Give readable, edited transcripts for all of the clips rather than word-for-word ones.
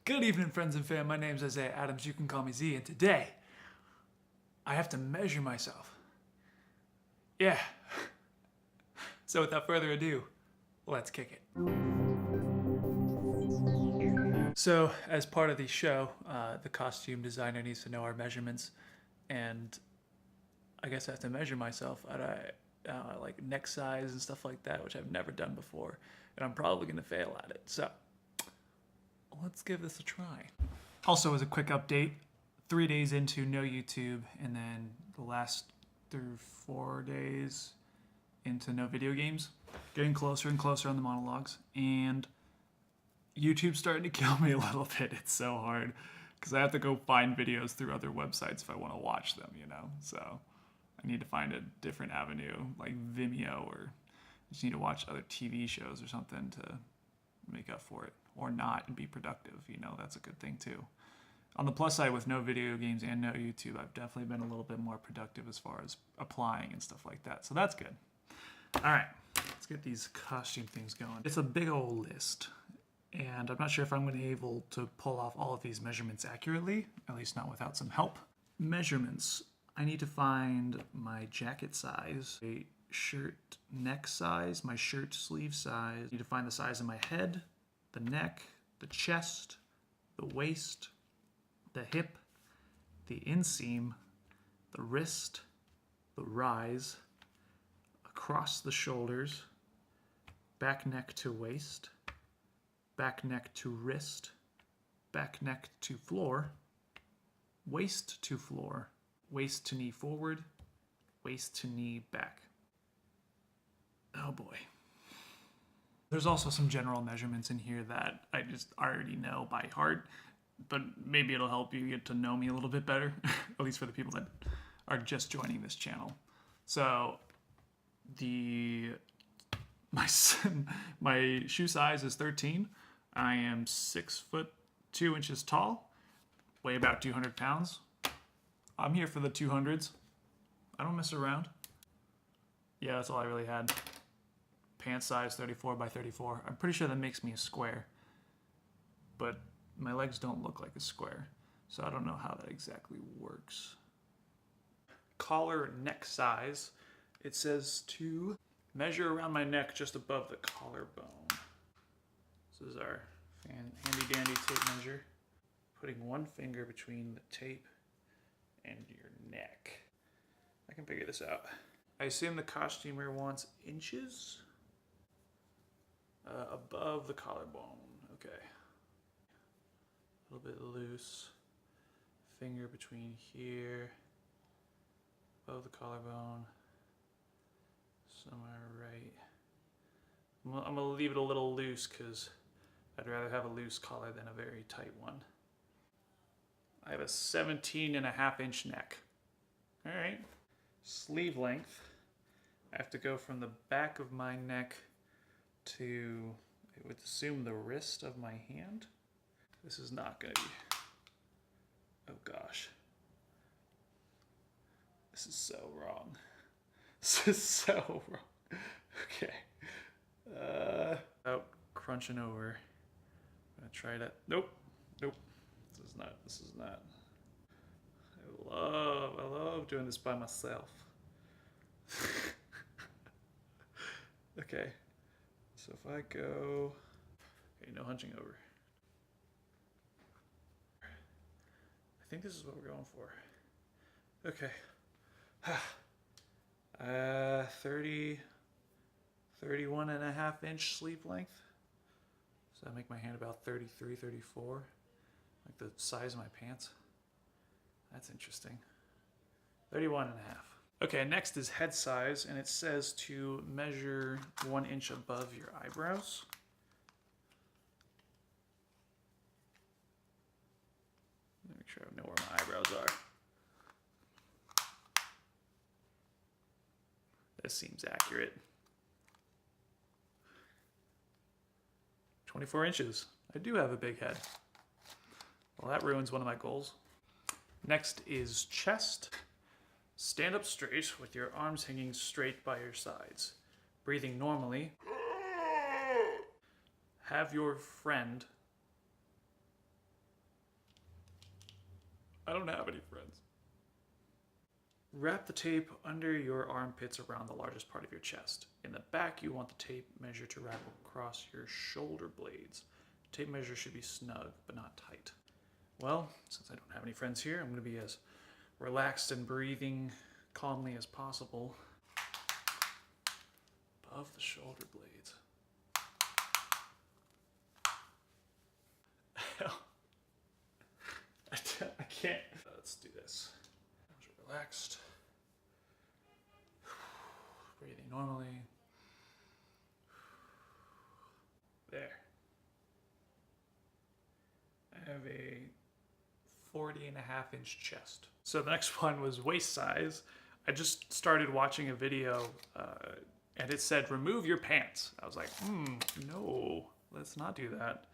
Good evening, friends and fam. My name's Isaiah Adams. You can call me Z, and today I have to measure myself. Yeah. So without further ado, let's kick it. So as part of the show, the costume designer needs to know our measurements, and I guess I have to measure myself at like neck size and stuff like that, which I've never done before, and I'm probably going to fail at it. So let's give this a try. Also, as a quick update, 3 days into no YouTube, and then the last 3 or 4 days into no video games. Getting closer and closer on the monologues, and YouTube's starting to kill me a little bit. It's so hard because I have to go find videos through other websites if I want to watch them, you know? So I need to find a different avenue like Vimeo, or I just need to watch other TV shows or something to make up for it, or not and be productive. You know, that's a good thing too. On the plus side, with no video games and no YouTube, I've definitely been a little bit more productive as far as applying and stuff like that. So that's good. All right, let's get these costume things going. It's a big old list, and I'm not sure if I'm going to be able to pull off all of these measurements accurately, at least not without some help. Measurements. I need to find my jacket size, a shirt neck size, my shirt sleeve size. I need to find the size of my head, the neck, the chest, the waist, the hip, the inseam, the wrist, the rise, across the shoulders, back neck to waist, back neck to wrist, back neck to floor, waist to floor, waist to knee forward, waist to knee back. Oh boy. There's also some general measurements in here that I just already know by heart, but maybe it'll help you get to know me a little bit better, at least for the people that are just joining this channel. So my shoe size is 13. I am 6'2" tall, weigh about 200 pounds. I'm here for the 200s. I don't mess around. Yeah, that's all I really had. Pant size 34 by 34. I'm pretty sure that makes me a square, but my legs don't look like a square, so I don't know how that exactly works. Collar neck size. It says to measure around my neck just above the collarbone. This is our handy dandy tape measure. Putting one finger between the tape and your neck. I can figure this out. I assume the costumer wants inches above the collarbone. Okay. A little bit loose. Finger between here, above the collarbone. Somewhere right. I'm gonna leave it a little loose because I'd rather have a loose collar than a very tight one. I have a 17.5" neck. All right. Sleeve length. I have to go from the back of my neck to, I would assume, the wrist of my hand. This is not gonna be, oh gosh. This is so wrong. This is so wrong. Okay. Oh, crunching over. I'm gonna try that. Nope. This is not. I love doing this by myself. Okay. So if I go, okay, no hunching over. I think this is what we're going for. Okay. 31.5" sleeve length. So that make my hand about 33, 34. Like the size of my pants. That's interesting. 31.5. Okay, next is head size, and it says to measure 1 inch above your eyebrows. Let me make sure I know where my eyebrows are. This seems accurate. 24 inches. I do have a big head. Well, that ruins one of my goals. Next is chest. Stand up straight with your arms hanging straight by your sides. Breathing normally. Have your friend I don't have any friends. Wrap the tape under your armpits around the largest part of your chest. In the back, you want the tape measure to wrap across your shoulder blades. Tape measure should be snug, but not tight. Well, since I don't have any friends here, I'm going to be as relaxed and breathing calmly as possible. Above the shoulder blades. Hell. I can't. Let's do this. Relaxed. Breathing normally. There. I have a 40.5-inch chest. So the next one was waist size. I just started watching a video and it said remove your pants. I was like, no, let's not do that.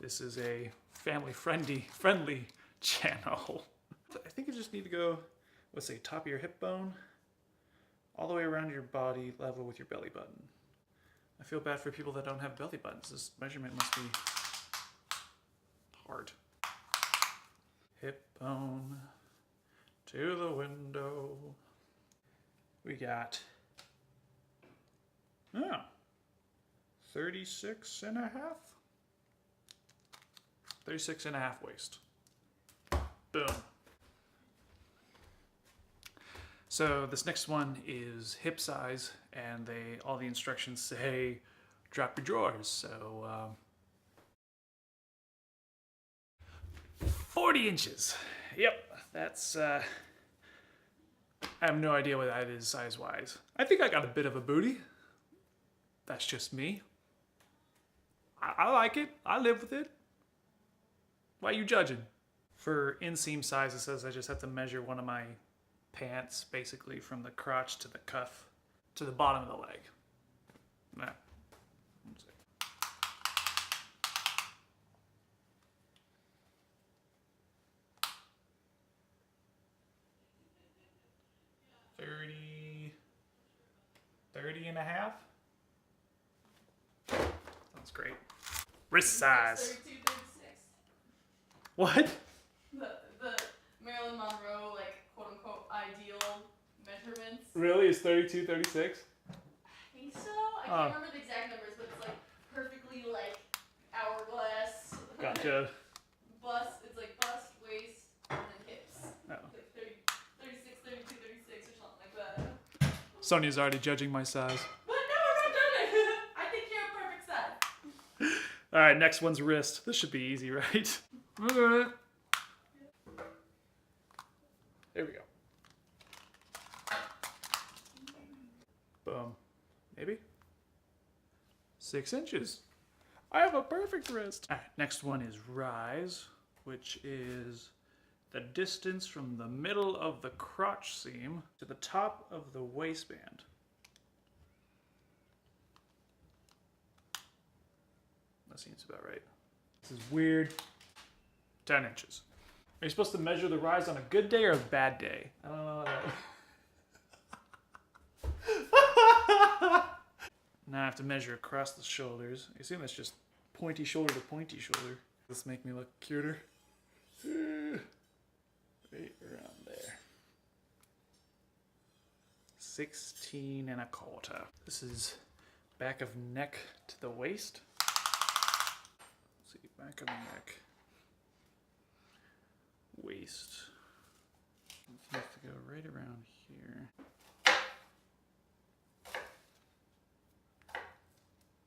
This is a family friendly channel. I think you just need to go, let's say, top of your hip bone, all the way around your body level with your belly button. I feel bad for people that don't have belly buttons. This measurement must be hard. Hip bone to the window. We got 36 and a half. 36 and a half waist. Boom. So this next one is hip size, and all the instructions say drop your drawers. So 40 inches. Yep, that's I have no idea what that is size-wise. I think I got a bit of a booty. That's just me. I like it. I live with it. Why are you judging? For inseam size, it says I just have to measure one of my pants, basically from the crotch to the cuff to the bottom of the leg. Nah. 30 and a half. Sounds great. Wrist size. 32, 36. What? The Marilyn Monroe, like, quote unquote, ideal measurements. Really? Is 32, 36? I think so. I can't remember the exact numbers, but it's like perfectly like hourglass. Gotcha. Bust, it's like bust, waist, and then hips. Oh. Like 30, 36, 32, 36 or something like that. Sonia's already judging my size. But no, I'm not done. I think you're a perfect size. All right, next one's wrist. This should be easy, right? There we go. Boom. Maybe? 6 inches. I have a perfect wrist. All right, next one is rise, which is the distance from the middle of the crotch seam to the top of the waistband. That seems about right. This is weird. 10 inches. Are you supposed to measure the rise on a good day or a bad day? I don't know that. Now I have to measure across the shoulders. I assume that's just pointy shoulder to pointy shoulder. This make me look cuter. Right around there. 16 and a quarter. This is back of neck to the waist. Let's see, back of neck. Waist. You have to go right around here.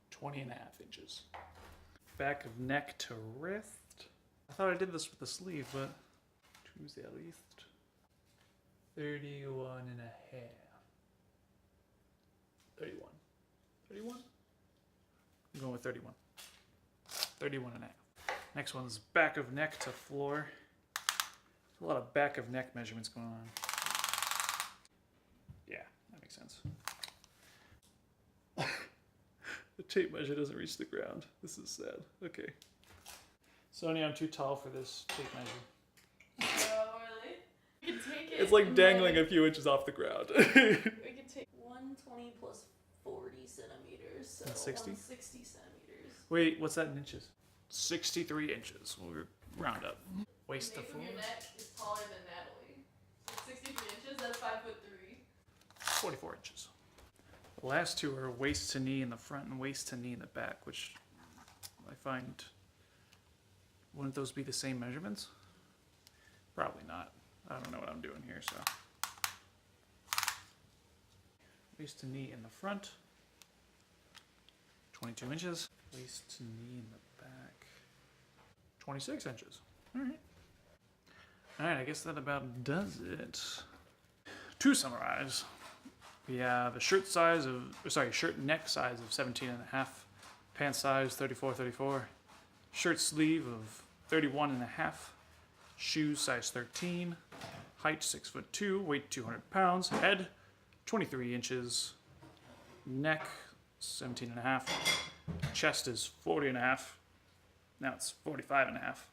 20 and a half inches. Back of neck to wrist. I thought I did this with the sleeve, but choose the least. 31 and a half. 31. 31? I'm going with 31. 31 and a half. Next one's back of neck to floor. A lot of back of neck measurements going on. Yeah, that makes sense. The tape measure doesn't reach the ground. This is sad. Okay. Sonia, I'm too tall for this tape measure. Oh, really? We can take it. It's like dangling a few inches off the ground. We can take 120 plus 40 centimeters. So 60? 160 centimeters. Wait, what's that in inches? 63 inches. We'll round up. Waist to the nape floor. of your neck is taller than Natalie. So 63 inches, that's 5'3". 44 inches. The last two are waist to knee in the front and waist to knee in the back, which I find, wouldn't those be the same measurements? Probably not. I don't know what I'm doing here, so. Waist to knee in the front, 22 inches. Waist to knee in the back, 26 inches. All right. All right, I guess that about does it. To summarize, we have a shirt neck size of 17 and a half, pant size 34, shirt sleeve of 31 and a half, shoes size 13, height 6'2", weight 200 pounds, head 23 inches, neck 17 and a half, chest is 40 and a half, now it's 45 and a half,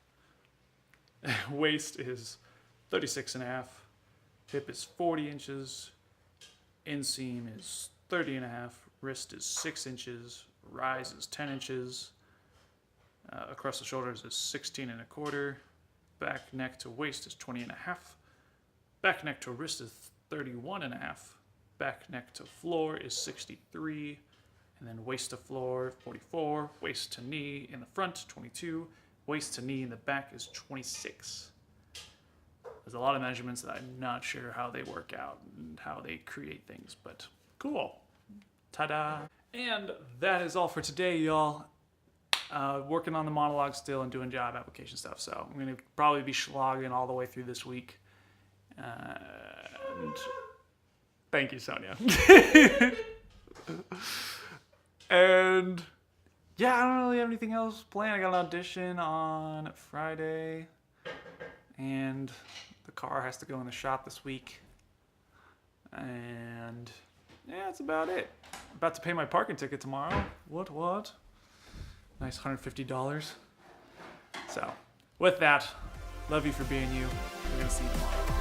waist is 36 and a half, hip is 40 inches, inseam is 30 and a half, wrist is 6 inches, rise is 10 inches, across the shoulders is 16 and a quarter, back neck to waist is 20 and a half, back neck to wrist is 31 and a half, back neck to floor is 63, and then waist to floor 44, waist to knee in the front 22, waist to knee in the back is 26. There's a lot of measurements that I'm not sure how they work out and how they create things, but cool. Ta-da! And that is all for today, y'all. Working on the monologue still and doing job application stuff, so I'm going to probably be slogging all the way through this week. And thank you, Sonia. And yeah, I don't really have anything else planned. I got an audition on Friday, and the car has to go in the shop this week. And yeah, that's about it. About to pay my parking ticket tomorrow. What? Nice $150. So, with that, love you for being you. We're gonna see you tomorrow.